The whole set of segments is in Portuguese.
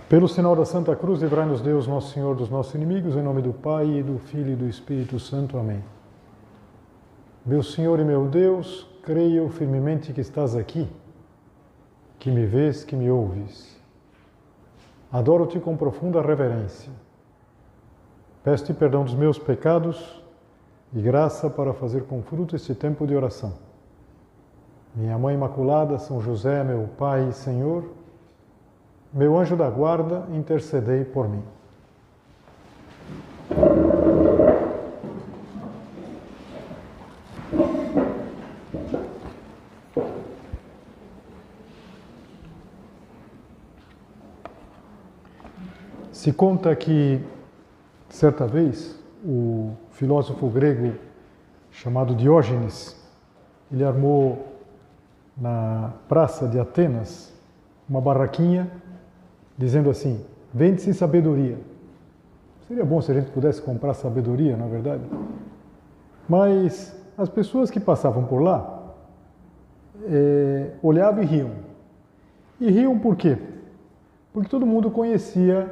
Pelo sinal da Santa Cruz, livrai-nos Deus, nosso Senhor, dos nossos inimigos, em nome do Pai, e do Filho e do Espírito Santo. Amém. Meu Senhor e meu Deus, creio firmemente que estás aqui, que me vês, que me ouves. Adoro-te com profunda reverência. Peço-te perdão dos meus pecados e graça para fazer com fruto este tempo de oração. Minha Mãe Imaculada, São José, meu Pai e Senhor, meu anjo da guarda, intercedei por mim. Se conta que, certa vez, o filósofo grego chamado Diógenes, ele armou na praça de Atenas uma barraquinha dizendo assim: vende-se sabedoria. Seria bom se a gente pudesse comprar sabedoria, na verdade. Mas as pessoas que passavam por lá olhavam e riam. E riam por quê? Porque todo mundo conhecia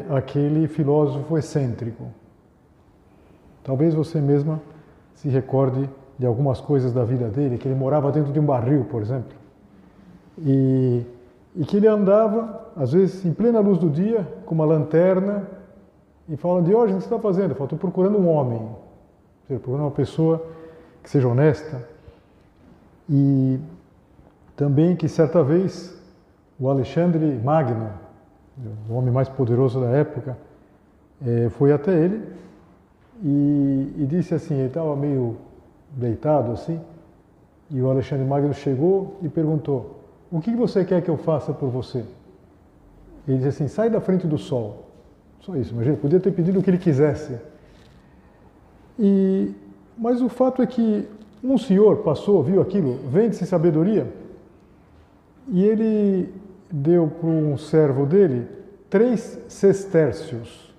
aquele filósofo excêntrico. Talvez você mesma se recorde de algumas coisas da vida dele, que ele morava dentro de um barril, por exemplo. E que ele andava, às vezes, em plena luz do dia, com uma lanterna, e falando: Diógenes, o que você está fazendo? Eu falo: estou procurando um homem, estou procurando uma pessoa que seja honesta. E também que, certa vez, o Alexandre Magno, o homem mais poderoso da época, foi até ele e disse assim, ele estava meio deitado assim, e o Alexandre Magno chegou e perguntou: o que você quer que eu faça por você? Ele disse assim: sai da frente do sol. Só isso, imagina, podia ter pedido o que ele quisesse. Mas o fato é que um senhor passou, viu aquilo, vende-se sabedoria, e ele deu para um servo dele 3 sestércios.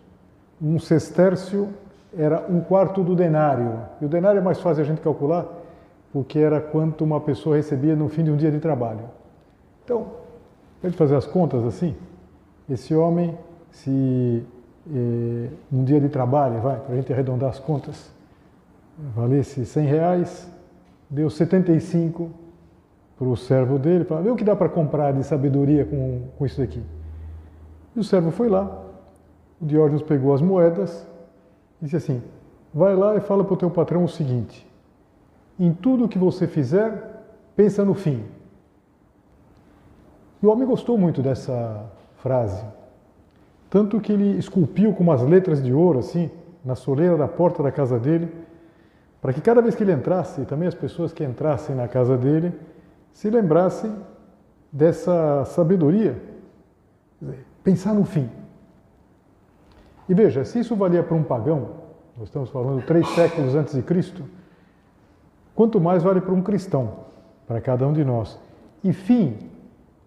Um sestércio era 1/4 do denário. E o denário é mais fácil a gente calcular, porque era quanto uma pessoa recebia no fim de um dia de trabalho. Então, para fazer as contas assim, esse homem, se um dia de trabalho, para a gente arredondar as contas, valesse R$100, deu 75 para o servo dele, para ver o que dá para comprar de sabedoria com isso daqui. E o servo foi lá, o Diógenes pegou as moedas e disse assim: vai lá e fala para o teu patrão o seguinte: em tudo que você fizer, pensa no fim. E o homem gostou muito dessa frase, tanto que ele esculpiu com umas letras de ouro, assim, na soleira da porta da casa dele, para que cada vez que ele entrasse, e também as pessoas que entrassem na casa dele, se lembrassem dessa sabedoria, pensar no fim. E veja, se isso valia para um pagão, nós estamos falando 3 séculos antes de Cristo, quanto mais vale para um cristão, para cada um de nós. E fim,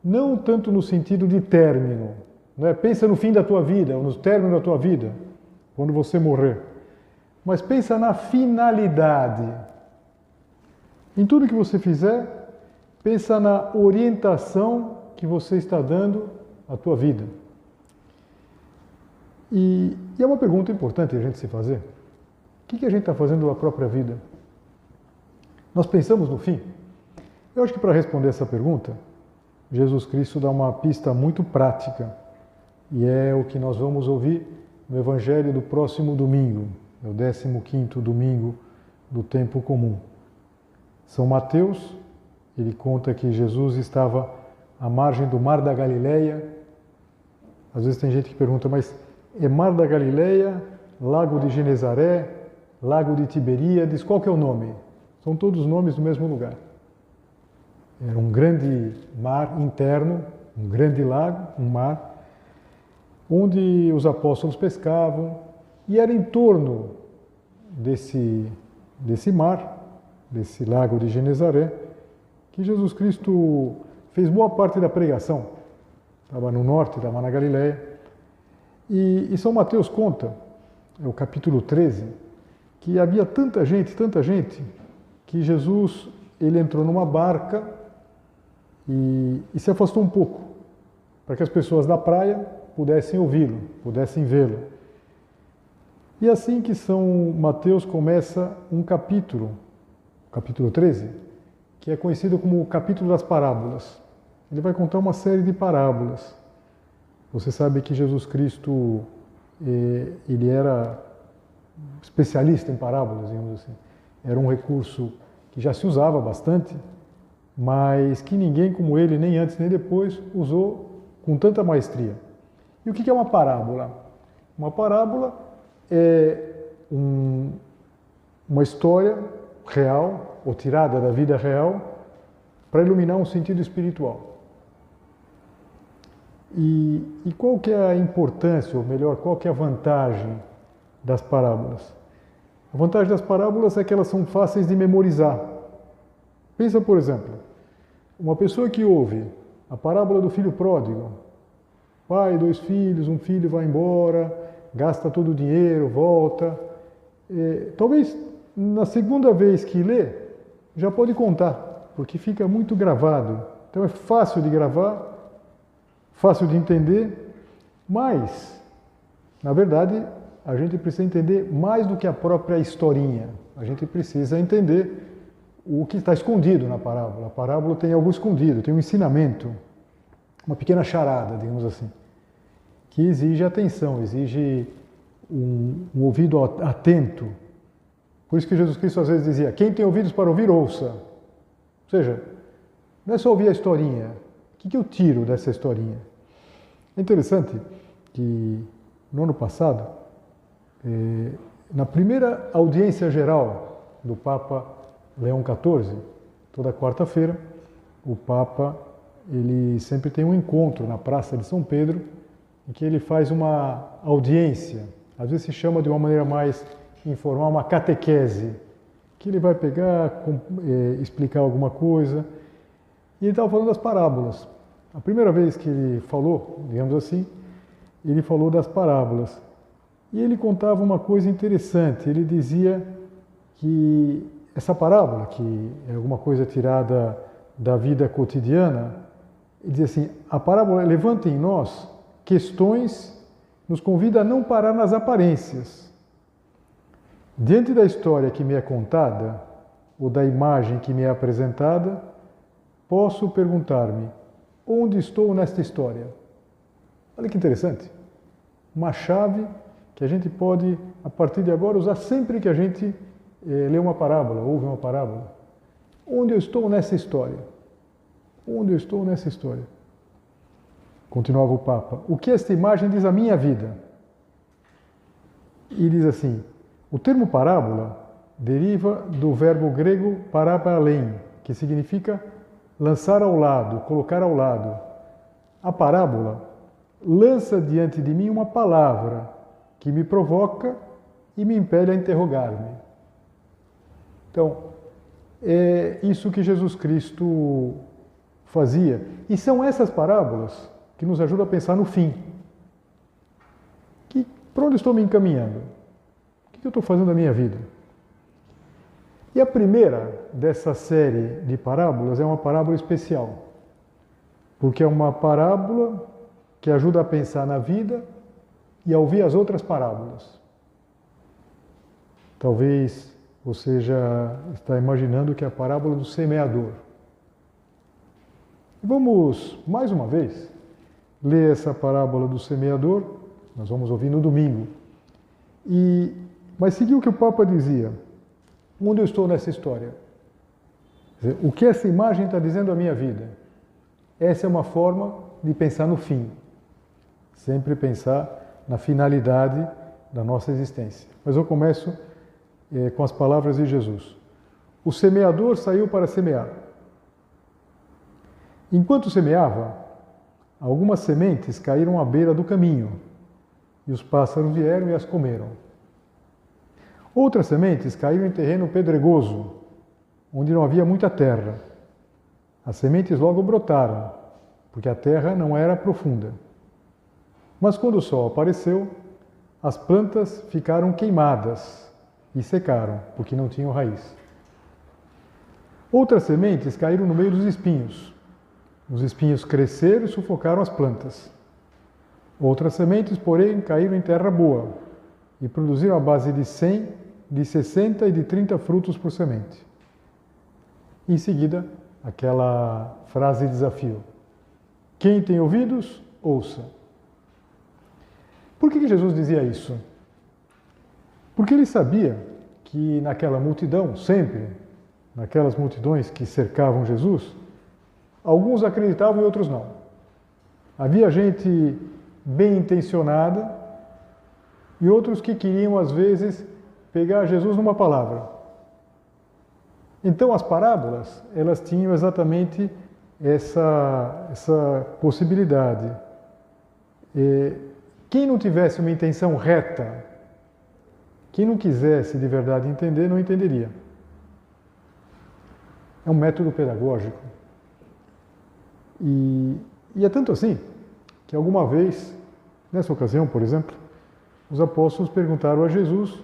não tanto no sentido de término, não é? Pensa no fim da tua vida, ou no término da tua vida, quando você morrer. Mas pensa na finalidade. Em tudo que você fizer, pensa na orientação que você está dando à tua vida. E é uma pergunta importante a gente se fazer. O que a gente está fazendo na própria vida? Nós pensamos no fim? Eu acho que para responder essa pergunta, Jesus Cristo dá uma pista muito prática. E é o que nós vamos ouvir no Evangelho do próximo domingo, no 15º domingo do tempo comum. São Mateus, ele conta que Jesus estava à margem do Mar da Galileia. Às vezes tem gente que pergunta: mas é Mar da Galileia, Lago de Genezaré, Lago de Tiberíades, qual que é o nome? São todos nomes do mesmo lugar. Era um grande mar interno, um grande lago, um mar, onde os apóstolos pescavam, e era em torno desse mar, desse Lago de Genezaré, que Jesus Cristo fez boa parte da pregação. Estava no norte, estava na Galileia. E São Mateus conta, é o capítulo 13, que havia tanta gente, que Jesus ele entrou numa barca e se afastou um pouco, para que as pessoas da praia pudessem ouvi-lo, pudessem vê-lo. E assim que São Mateus começa um capítulo, capítulo 13, que é conhecido como o capítulo das parábolas. Ele vai contar uma série de parábolas. Você sabe que Jesus Cristo, ele era especialista em parábolas, digamos assim. Era um recurso que já se usava bastante, mas que ninguém como ele, nem antes nem depois, usou com tanta maestria. E o que é uma parábola? Uma parábola é uma história real, ou tirada da vida real, para iluminar um sentido espiritual. E qual que é a importância, ou melhor, qual que é a vantagem das parábolas? A vantagem das parábolas é que elas são fáceis de memorizar. Pensa, por exemplo, uma pessoa que ouve a parábola do filho pródigo, pai, 2 filhos, um filho vai embora, gasta todo o dinheiro, volta. Talvez na segunda vez que lê, já pode contar, porque fica muito gravado. Então é fácil de gravar, fácil de entender, mas, na verdade, a gente precisa entender mais do que a própria historinha. A gente precisa entender o que está escondido na parábola. A parábola tem algo escondido, tem um ensinamento, uma pequena charada, digamos assim, que exige atenção, exige um ouvido atento. Por isso que Jesus Cristo às vezes dizia, quem tem ouvidos para ouvir, ouça. Ou seja, não é só ouvir a historinha. O que eu tiro dessa historinha? É interessante que no ano passado, na primeira audiência geral do Papa Leão XIV, toda quarta-feira, o Papa ele sempre tem um encontro na Praça de São Pedro, em que ele faz uma audiência, às vezes se chama de uma maneira mais informal, uma catequese, que ele vai pegar, explicar alguma coisa, e ele estava falando das parábolas. A primeira vez que ele falou, digamos assim, ele falou das parábolas. E ele contava uma coisa interessante, ele dizia que essa parábola, que é alguma coisa tirada da vida cotidiana, ele dizia assim, a parábola levanta em nós questões, nos convida a não parar nas aparências. Diante da história que me é contada, ou da imagem que me é apresentada, posso perguntar-me, onde estou nesta história? Olha que interessante. Uma chave que a gente pode, a partir de agora, usar sempre que a gente lê uma parábola, ouve uma parábola. Onde eu estou nessa história? Onde eu estou nessa história? Continuava o Papa. O que esta imagem diz à minha vida? E diz assim, o termo parábola deriva do verbo grego parabalein, que significa lançar ao lado, colocar ao lado. A parábola lança diante de mim uma palavra que me provoca e me impele a interrogar-me. Então, é isso que Jesus Cristo fazia. E são essas parábolas que nos ajudam a pensar no fim. Para onde estou me encaminhando? O que eu estou fazendo da minha vida? E a primeira dessa série de parábolas é uma parábola especial, porque é uma parábola que ajuda a pensar na vida e a ouvir as outras parábolas. Talvez você já está imaginando que é a parábola do semeador. Vamos, mais uma vez, ler essa parábola do semeador, nós vamos ouvir no domingo. Mas seguir o que o Papa dizia, onde eu estou nessa história? Quer dizer, o que essa imagem está dizendo à minha vida? Essa é uma forma de pensar no fim. Sempre pensar na finalidade da nossa existência. Mas eu começo com as palavras de Jesus. O semeador saiu para semear. Enquanto semeava, algumas sementes caíram à beira do caminho, e os pássaros vieram e as comeram. Outras sementes caíram em terreno pedregoso, onde não havia muita terra. As sementes logo brotaram, porque a terra não era profunda. Mas quando o sol apareceu, as plantas ficaram queimadas e secaram, porque não tinham raiz. Outras sementes caíram no meio dos espinhos. Os espinhos cresceram e sufocaram as plantas. Outras sementes, porém, caíram em terra boa e produziram a base de 100, de 60 e de 30 frutos por semente. Em seguida, aquela frase de desafio: quem tem ouvidos, ouça. Por que Jesus dizia isso? Porque ele sabia que naquela multidão, sempre, naquelas multidões que cercavam Jesus, alguns acreditavam e outros não. Havia gente bem intencionada e outros que queriam, às vezes, pegar Jesus numa palavra. Então, as parábolas, elas tinham exatamente essa possibilidade. Quem não tivesse uma intenção reta, quem não quisesse de verdade entender, não entenderia. É um método pedagógico. E é tanto assim que alguma vez, nessa ocasião, por exemplo, os apóstolos perguntaram a Jesus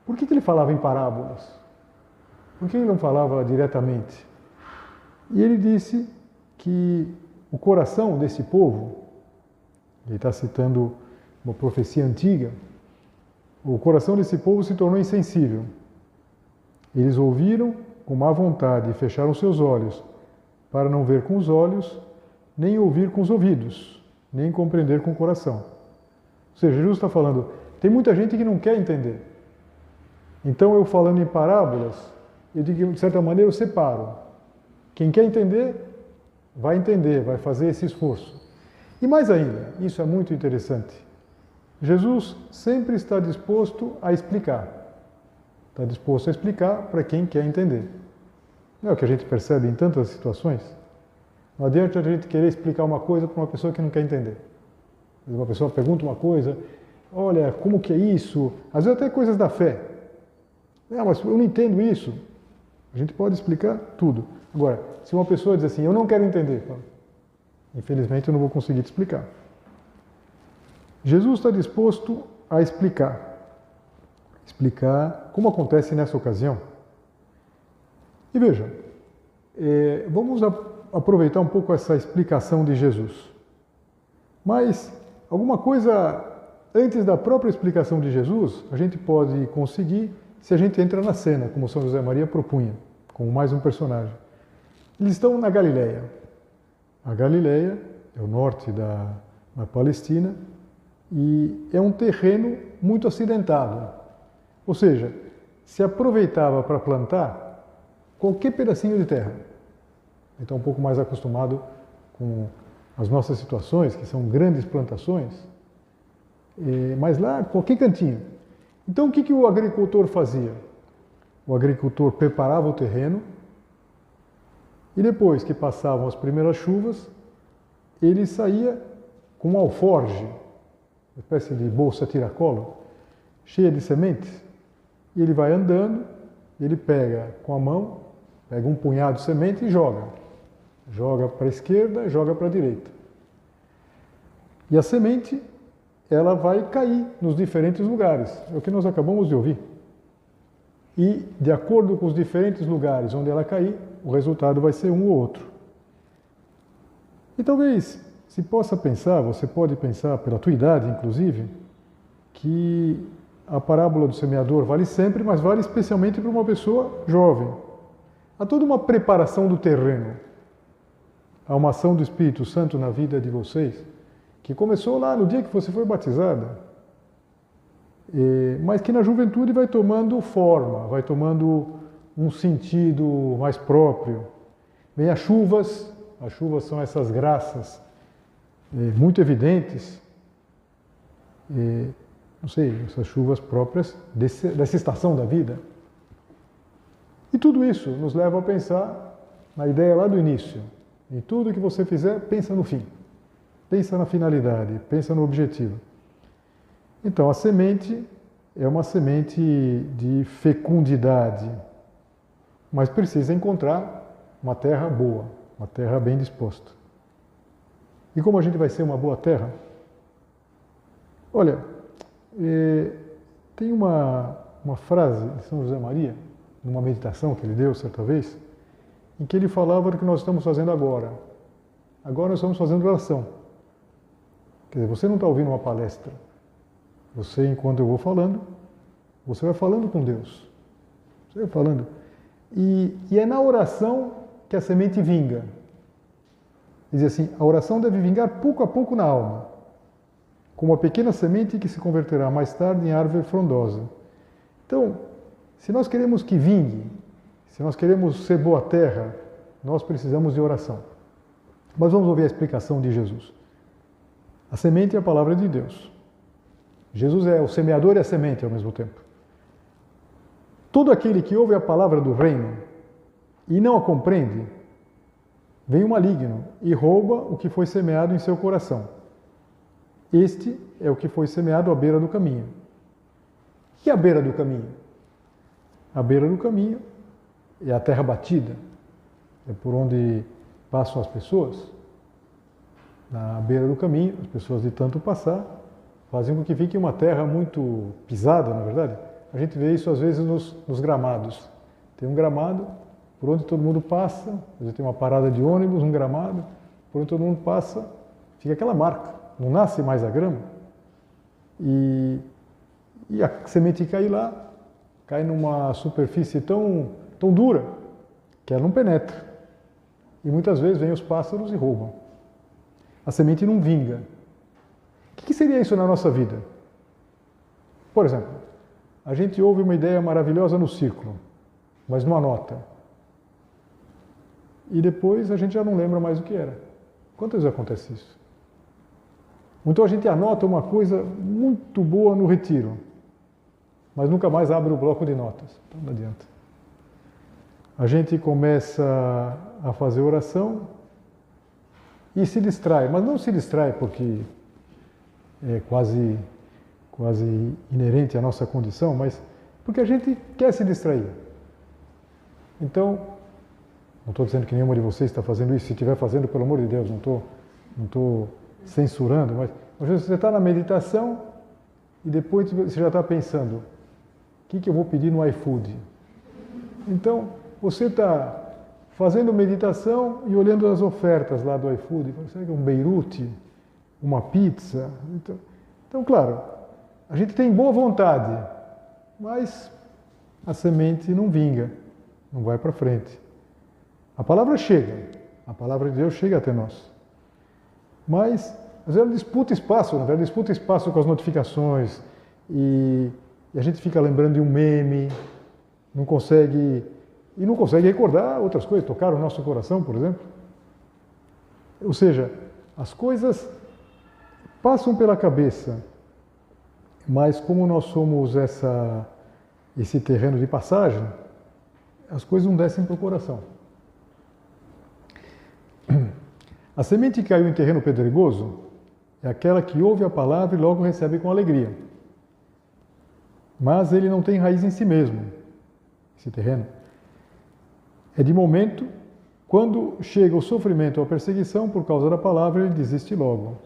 por que ele falava em parábolas? Por que ele não falava diretamente? E ele disse que o coração desse povo, ele está citando uma profecia antiga, o coração desse povo se tornou insensível. Eles ouviram com má vontade e fecharam seus olhos, para não ver com os olhos, nem ouvir com os ouvidos, nem compreender com o coração. Ou seja, Jesus está falando, tem muita gente que não quer entender. Então eu falando em parábolas, eu digo que de certa maneira eu separo. Quem quer entender, vai fazer esse esforço. E mais ainda, isso é muito interessante, Jesus sempre está disposto a explicar. Está disposto a explicar para quem quer entender. Não é o que a gente percebe em tantas situações? Não adianta a gente querer explicar uma coisa para uma pessoa que não quer entender. Uma pessoa pergunta uma coisa, olha, como que é isso? Às vezes até coisas da fé. Mas eu não entendo isso. A gente pode explicar tudo. Agora, se uma pessoa diz assim, eu não quero entender, infelizmente eu não vou conseguir te explicar. Jesus está disposto a explicar como acontece nessa ocasião. E veja, vamos aproveitar um pouco essa explicação de Jesus. Mas alguma coisa antes da própria explicação de Jesus, a gente pode conseguir se a gente entra na cena, como São José Maria propunha, como mais um personagem. Eles estão na Galileia. A Galileia é o norte da Palestina e é um terreno muito acidentado. Ou seja, se aproveitava para plantar qualquer pedacinho de terra. Então, um pouco mais acostumado com as nossas situações, que são grandes plantações, mas lá, qualquer cantinho. Então, o que o agricultor fazia? O agricultor preparava o terreno e depois que passavam as primeiras chuvas, ele saía com um alforge, uma espécie de bolsa tiracolo, cheia de sementes, e ele vai andando, ele pega com a mão, pega um punhado de semente e joga. Joga para a esquerda, joga para a direita. E a semente, ela vai cair nos diferentes lugares. É o que nós acabamos de ouvir. E, de acordo com os diferentes lugares onde ela cair, o resultado vai ser um ou outro. E talvez se possa pensar, você pode pensar, pela tua idade inclusive, que a parábola do semeador vale sempre, mas vale especialmente para uma pessoa jovem. Há toda uma preparação do terreno. Há uma ação do Espírito Santo na vida de vocês, que começou lá no dia que você foi batizada, mas que na juventude vai tomando forma, vai tomando um sentido mais próprio. Bem, as chuvas são essas graças muito evidentes, não sei, essas chuvas próprias dessa estação da vida. E tudo isso nos leva a pensar na ideia lá do início. Em tudo que você fizer, pensa no fim. Pensa na finalidade, pensa no objetivo. Então, a semente é uma semente de fecundidade, mas precisa encontrar uma terra boa, uma terra bem disposta. E como a gente vai ser uma boa terra? Olha, tem uma frase de São José Maria, numa meditação que ele deu certa vez, em que ele falava do que nós estamos fazendo agora. agora nós estamos fazendo oração. Quer dizer, você não está ouvindo uma palestra. Você, enquanto eu vou falando, você vai falando com Deus. Você vai falando. E é na oração que a semente vinga. Diz assim, a oração deve vingar pouco a pouco na alma, como uma pequena semente que se converterá mais tarde em árvore frondosa. Então, se nós queremos que vingue, se nós queremos ser boa terra, nós precisamos de oração. Mas vamos ouvir a explicação de Jesus. A semente é a palavra de Deus. Jesus é o semeador e a semente ao mesmo tempo. Todo aquele que ouve a palavra do reino e não a compreende, vem o maligno e rouba o que foi semeado em seu coração. Este é o que foi semeado à beira do caminho. E a beira do caminho? A beira do caminho é a terra batida, é por onde passam as pessoas. Na beira do caminho, as pessoas de tanto passar, fazem com que fique uma terra muito pisada, na verdade. A gente vê isso às vezes nos gramados. Tem um gramado por onde todo mundo passa, às vezes tem uma parada de ônibus, um gramado, por onde todo mundo passa, fica aquela marca, não nasce mais a grama. E a semente cai lá, cai numa superfície tão dura, que ela não penetra. E muitas vezes vêm os pássaros e roubam. A semente não vinga. O que seria isso na nossa vida? Por exemplo, a gente ouve uma ideia maravilhosa no círculo, mas não anota. E depois a gente já não lembra mais o que era. Quantas vezes acontece isso? Então a gente anota uma coisa muito boa no retiro, mas nunca mais abre o bloco de notas. Então não adianta. A gente começa a fazer oração e se distrai, mas não se distrai porque é quase inerente à nossa condição, mas porque a gente quer se distrair. Então, não estou dizendo que nenhuma de vocês está fazendo isso, se estiver fazendo, pelo amor de Deus, não estou censurando, mas você está na meditação e depois você já está pensando, o que eu vou pedir no iFood? Então, você está fazendo meditação e olhando as ofertas lá do iFood, será que é um Beirute, uma pizza? Então, claro, a gente tem boa vontade, mas a semente não vinga, não vai para frente. A palavra chega, a palavra de Deus chega até nós. Mas, às vezes, ela disputa espaço, ela disputa espaço com as notificações e a gente fica lembrando de um meme, não consegue recordar outras coisas, tocar o nosso coração, por exemplo. Ou seja, as coisas passam pela cabeça, mas como nós somos esse terreno de passagem, as coisas não descem para o coração. A semente que caiu em terreno pedregoso é aquela que ouve a palavra e logo recebe com alegria. Mas ele não tem raiz em si mesmo, esse terreno. É de momento, quando chega o sofrimento ou a perseguição por causa da palavra, ele desiste logo.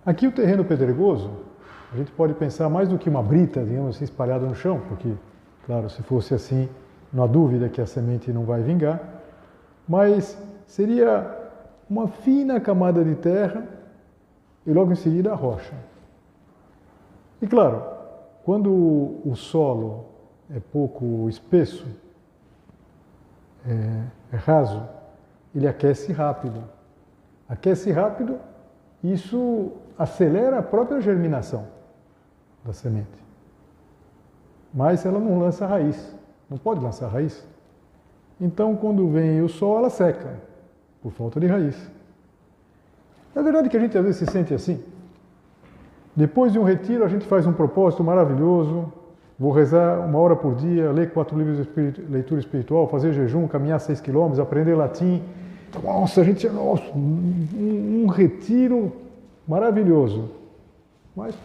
Aqui o terreno pedregoso, a gente pode pensar mais do que uma brita, digamos assim, espalhada no chão, porque, claro, se fosse assim, não há dúvida que a semente não vai vingar, mas seria uma fina camada de terra e logo em seguida a rocha. E claro, quando o solo é pouco espesso, é raso, ele aquece rápido. Aquece rápido, isso acelera a própria germinação da semente. Mas ela não lança raiz, não pode lançar raiz. Então, quando vem o sol, ela seca, por falta de raiz. É verdade que a gente às vezes se sente assim. Depois de um retiro, a gente faz um propósito maravilhoso. Vou rezar 1 hora por dia, ler 4 livros de leitura espiritual, fazer jejum, caminhar 6 quilômetros, aprender latim. Nossa, a gente, nossa, um retiro maravilhoso. Mas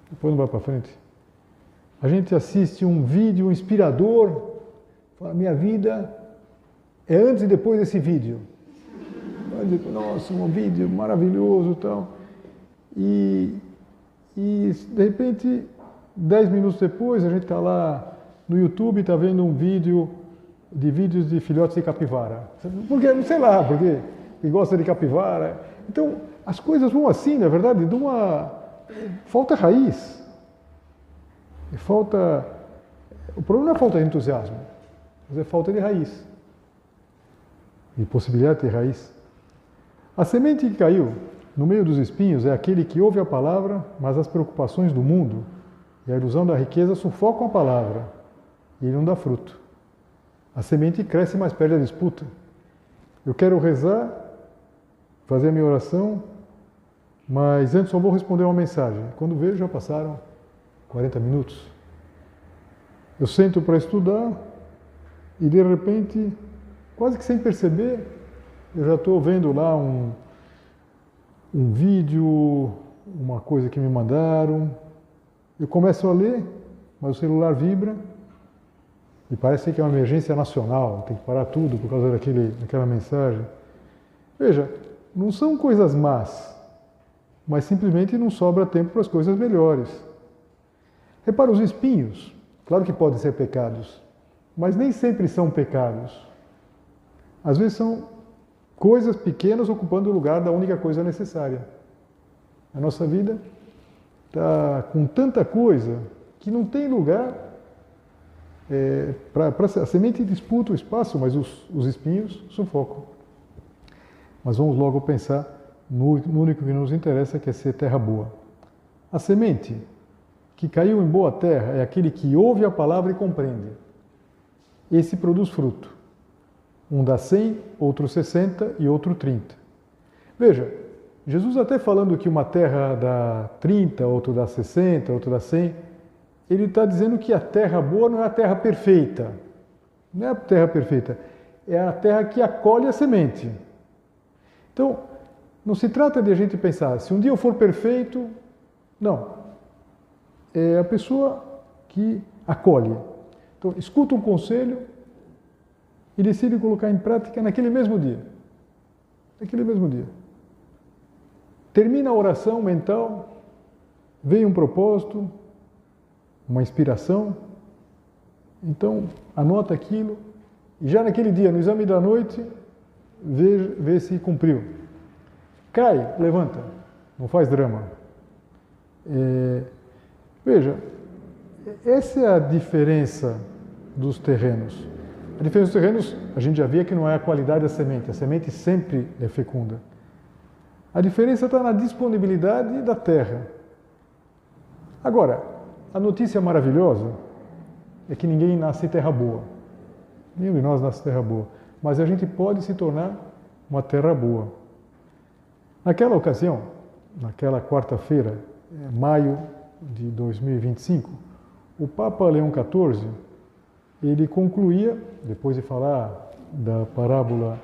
depois não vai para frente. A gente assiste um vídeo inspirador, fala, minha vida é antes e depois desse vídeo. Nossa, um vídeo maravilhoso e tal. E de repente, 10 minutos depois, a gente está lá no YouTube, está vendo um vídeos de filhotes de capivara. Porque, sei lá, porque que gosta de capivara. Então, as coisas vão assim, na verdade, falta raiz. O problema não é falta de entusiasmo, mas é falta de raiz. E possibilidade de ter raiz. A semente que caiu no meio dos espinhos é aquele que ouve a palavra, mas as preocupações do mundo e a ilusão da riqueza sufocam a palavra e ele não dá fruto. A semente cresce, mas perde a disputa. Eu quero rezar, fazer a minha oração, mas antes só vou responder uma mensagem. Quando vejo, já passaram 40 minutos. Eu sento para estudar e, de repente, quase que sem perceber, eu já estou vendo lá um vídeo, uma coisa que me mandaram. Eu começo a ler, mas o celular vibra e parece que é uma emergência nacional, tem que parar tudo por causa daquela mensagem. Veja, não são coisas más, mas simplesmente não sobra tempo para as coisas melhores. Repara, os espinhos, claro que podem ser pecados, mas nem sempre são pecados. Às vezes são coisas pequenas ocupando o lugar da única coisa necessária. A nossa vida está com tanta coisa que não tem lugar a semente disputa o espaço, mas os espinhos sufocam. Mas vamos logo pensar no único que nos interessa, que é ser terra boa. A semente que caiu em boa terra é aquele que ouve a palavra e compreende. Esse produz fruto. Um dá 100, outro 60 e outro 30. Veja, Jesus até falando que uma terra dá 30, outro dá 60, outro dá 100, ele está dizendo que a terra boa não é a terra perfeita. Não é a terra perfeita, é a terra que acolhe a semente. Então, não se trata de a gente pensar, se um dia eu for perfeito, não. É a pessoa que acolhe. Então, escuta um conselho e decide colocar em prática naquele mesmo dia. Naquele mesmo dia. Termina a oração mental, vem um propósito, uma inspiração, então anota aquilo e já naquele dia, no exame da noite, vê se cumpriu. Cai, levanta, não faz drama. Veja, essa é a diferença dos terrenos. A diferença dos terrenos, a gente já via que não é a qualidade da semente, a semente sempre é fecunda. A diferença está na disponibilidade da terra. Agora, a notícia maravilhosa é que ninguém nasce terra boa. Nenhum de nós nasce terra boa. Mas a gente pode se tornar uma terra boa. Naquela ocasião, naquela quarta-feira, maio de 2025, o Papa Leão XIV, ele concluía, depois de falar da parábola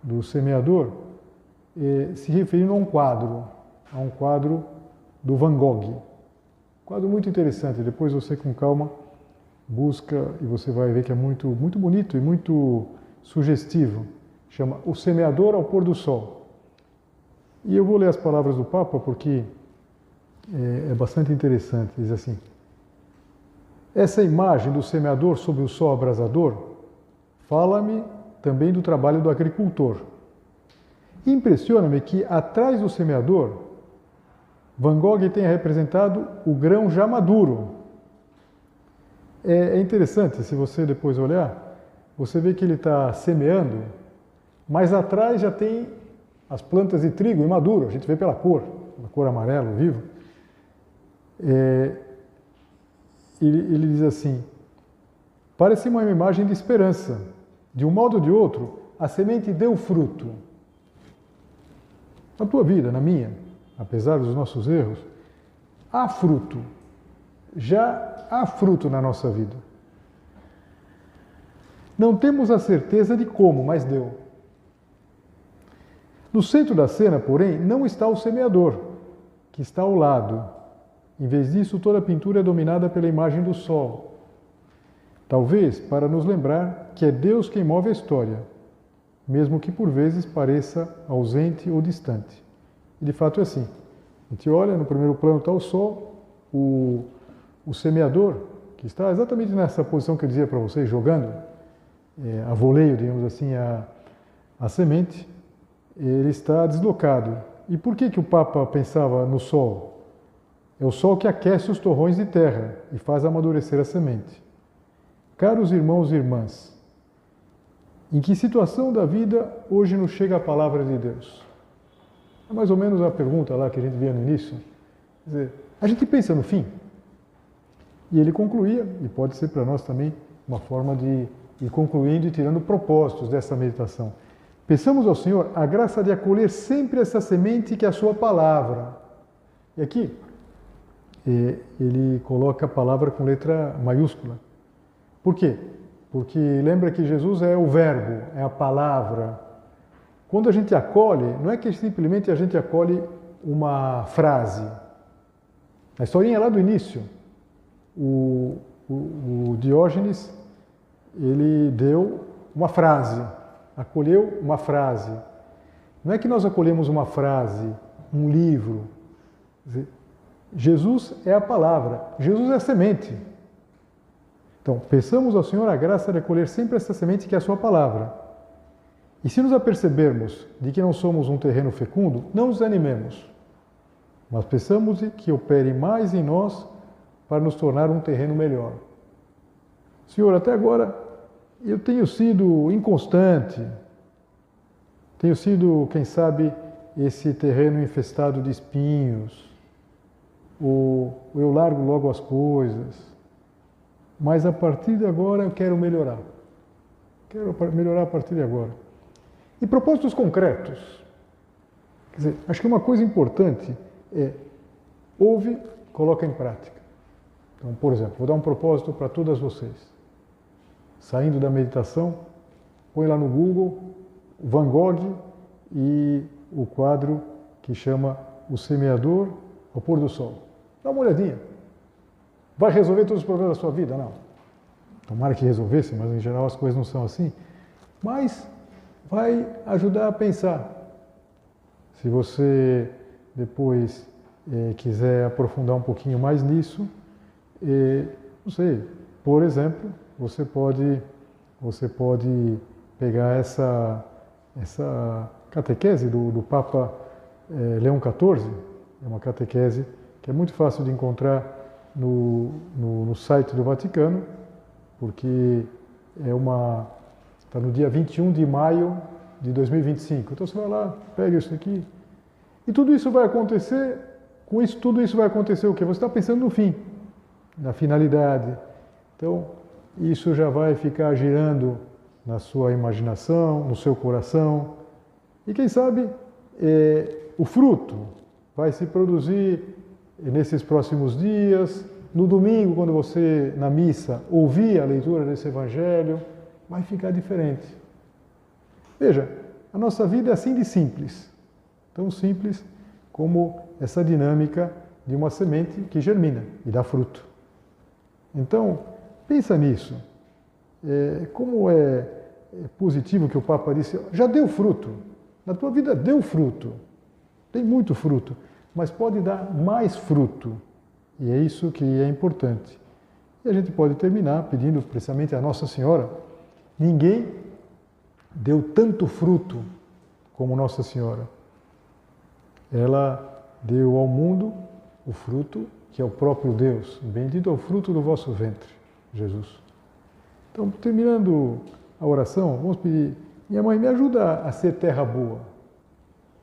do semeador, se referindo a um quadro do Van Gogh. Quadro muito interessante, depois você com calma busca e você vai ver que é muito, muito bonito e muito sugestivo. Chama O Semeador ao Pôr do Sol. E eu vou ler as palavras do Papa porque é bastante interessante. Diz assim: essa imagem do semeador sob o sol abrasador fala-me também do trabalho do agricultor. Impressiona-me que atrás do semeador Van Gogh tenha representado o grão já maduro. É interessante, se você depois olhar, você vê que ele está semeando, mas atrás já tem as plantas de trigo imaduro, a gente vê pela cor amarelo, vivo. Ele diz assim, parece uma imagem de esperança. De um modo ou de outro, a semente deu fruto. Na tua vida, na minha, apesar dos nossos erros, há fruto. Já há fruto na nossa vida. Não temos a certeza de como, mas deu. No centro da cena, porém, não está o semeador, que está ao lado. Em vez disso, toda a pintura é dominada pela imagem do sol. Talvez para nos lembrar que é Deus quem move a história, mesmo que por vezes pareça ausente ou distante. E de fato é assim. A gente olha, no primeiro plano está o sol, o semeador, que está exatamente nessa posição que eu dizia para vocês, jogando a voleio, digamos assim, a semente, ele está deslocado. E por que o Papa pensava no sol? É o sol que aquece os torrões de terra e faz amadurecer a semente. Caros irmãos e irmãs, em que situação da vida hoje nos chega a palavra de Deus? É mais ou menos a pergunta lá que a gente via no início. Quer dizer, a gente pensa no fim. E ele concluía, e pode ser para nós também uma forma de ir concluindo e tirando propósitos dessa meditação. Peçamos ao Senhor a graça de acolher sempre essa semente que é a sua palavra. E aqui, ele coloca a palavra com letra maiúscula. Por quê? Porque lembra que Jesus é o verbo, é a palavra. Quando a gente acolhe, não é que simplesmente a gente acolhe uma frase. A historinha é lá do início. O Diógenes, ele deu uma frase, acolheu uma frase. Não é que nós acolhemos uma frase, um livro. Jesus é a palavra, Jesus é a semente. Então, peçamos ao Senhor a graça de acolher sempre essa semente que é a sua palavra. E se nos apercebermos de que não somos um terreno fecundo, não nos animemos, mas peçamos que opere mais em nós para nos tornar um terreno melhor. Senhor, até agora eu tenho sido inconstante, tenho sido, quem sabe, esse terreno infestado de espinhos, ou eu largo logo as coisas, mas a partir de agora eu quero melhorar. Quero melhorar a partir de agora. E propósitos concretos. Quer dizer, acho que uma coisa importante é ouve, coloca em prática. Então, por exemplo, vou dar um propósito para todas vocês. Saindo da meditação, põe lá no Google Van Gogh e o quadro que chama O Semeador ao Pôr do Sol. Dá uma olhadinha. Vai resolver todos os problemas da sua vida? Não. Tomara que resolvesse, mas em geral as coisas não são assim. Mas vai ajudar a pensar. Se você depois quiser aprofundar um pouquinho mais nisso, não sei, por exemplo, você pode pegar essa catequese do Papa Leão XIV, é uma catequese que é muito fácil de encontrar no site do Vaticano, porque está no dia 21 de maio de 2025. Então você vai lá, pega isso aqui, e tudo isso vai acontecer, com isso tudo isso vai acontecer o quê? Você está pensando no fim, na finalidade. Então, isso já vai ficar girando na sua imaginação, no seu coração, e quem sabe o fruto vai se produzir nesses próximos dias. No domingo, quando você, na missa, ouvir a leitura desse Evangelho, vai ficar diferente. Veja, a nossa vida é assim de simples. Tão simples como essa dinâmica de uma semente que germina e dá fruto. Então, pensa nisso. Como é positivo que o Papa disse, já deu fruto. Na tua vida deu fruto. Tem muito fruto, mas pode dar mais fruto. E é isso que é importante. E a gente pode terminar pedindo precisamente a Nossa Senhora. Ninguém deu tanto fruto como Nossa Senhora. Ela deu ao mundo o fruto que é o próprio Deus. Bendito é o fruto do vosso ventre, Jesus. Então, terminando a oração, vamos pedir, minha mãe, me ajuda a ser terra boa.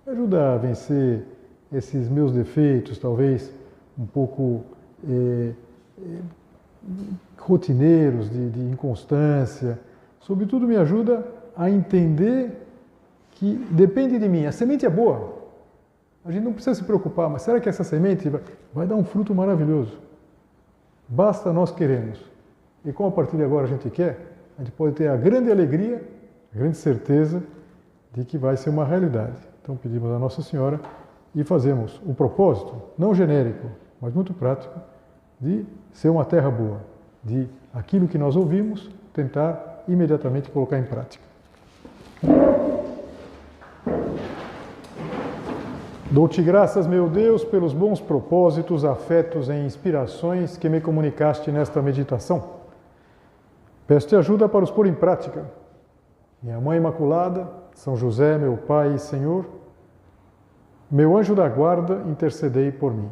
Me ajuda a vencer esses meus defeitos, talvez um pouco rotineiros, de inconstância. Sobretudo, me ajuda a entender que depende de mim. A semente é boa. A gente não precisa se preocupar, mas será que essa semente vai dar um fruto maravilhoso? Basta nós queremos. E como a partir de agora a gente quer, a gente pode ter a grande alegria, a grande certeza de que vai ser uma realidade. Então pedimos a Nossa Senhora e fazemos um propósito, não genérico, mas muito prático, de ser uma terra boa, de aquilo que nós ouvimos, tentar imediatamente colocar em prática. Dou-te graças, meu Deus, pelos bons propósitos, afetos e inspirações que me comunicaste nesta meditação. Peço-te ajuda para os pôr em prática. Minha Mãe Imaculada, São José, meu Pai e Senhor, meu anjo da guarda, intercedei por mim.